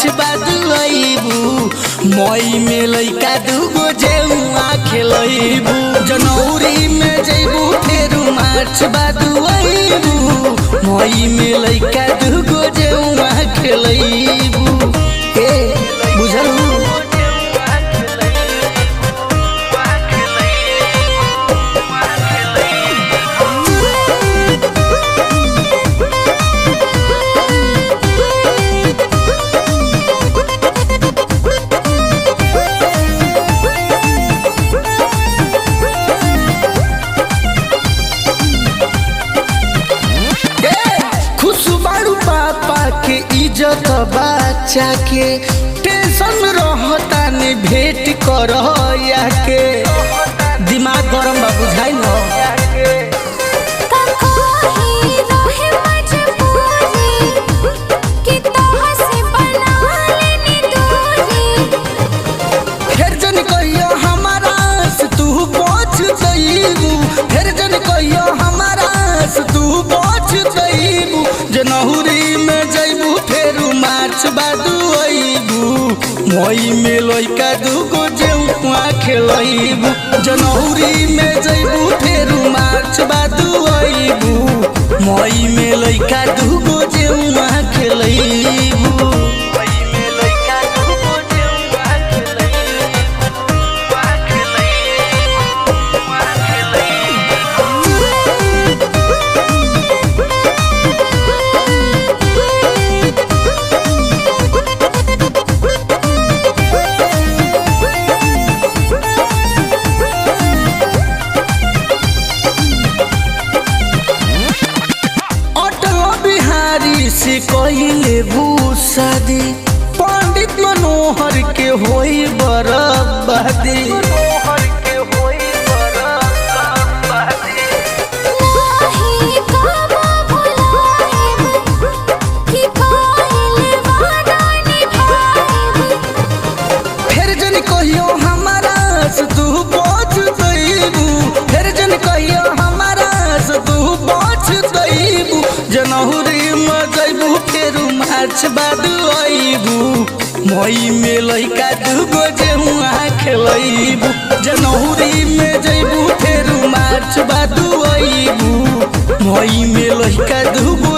मार्च बाद अइबू मई में लइका दूगो जेउआ खेलइबू जनवरी में जइबू फेरू मार्च बाद अइबू मई में लइका दूगो जेउआ खेलइबू ए बुझलू। के इज्जत बच्चा के टेंशन रहता ने भेंट कर या के दिमाग गरम बा बुझाई न फिर जन कहियो हमारा से तू पहुंच जइबू फिर जन कहियो हमारा से तू पहुंच जइबू जनवरी में जइबू फेरू मार्च बाद अइबू मई में लइका दूगो जेउआ खेलइबू जनवरी में जइबू फेरू मार्च बाद अइबू मई में लइका दूगो जेउआ खेलइबू। से कहिले शादी पंडित मनोहर के होई बराबादी फिर जन कहियो हमारा से तू पहुंच जइबू फिर जन कहियो हमारा से तू पहुंच जइबू जनवरी फेरू मार्च बाद अइबू मई में लइका दूगो जेउआ खेलइबू जनवरी में जइबू फेरू मार्च बाद अइबू मई में लइका दूगो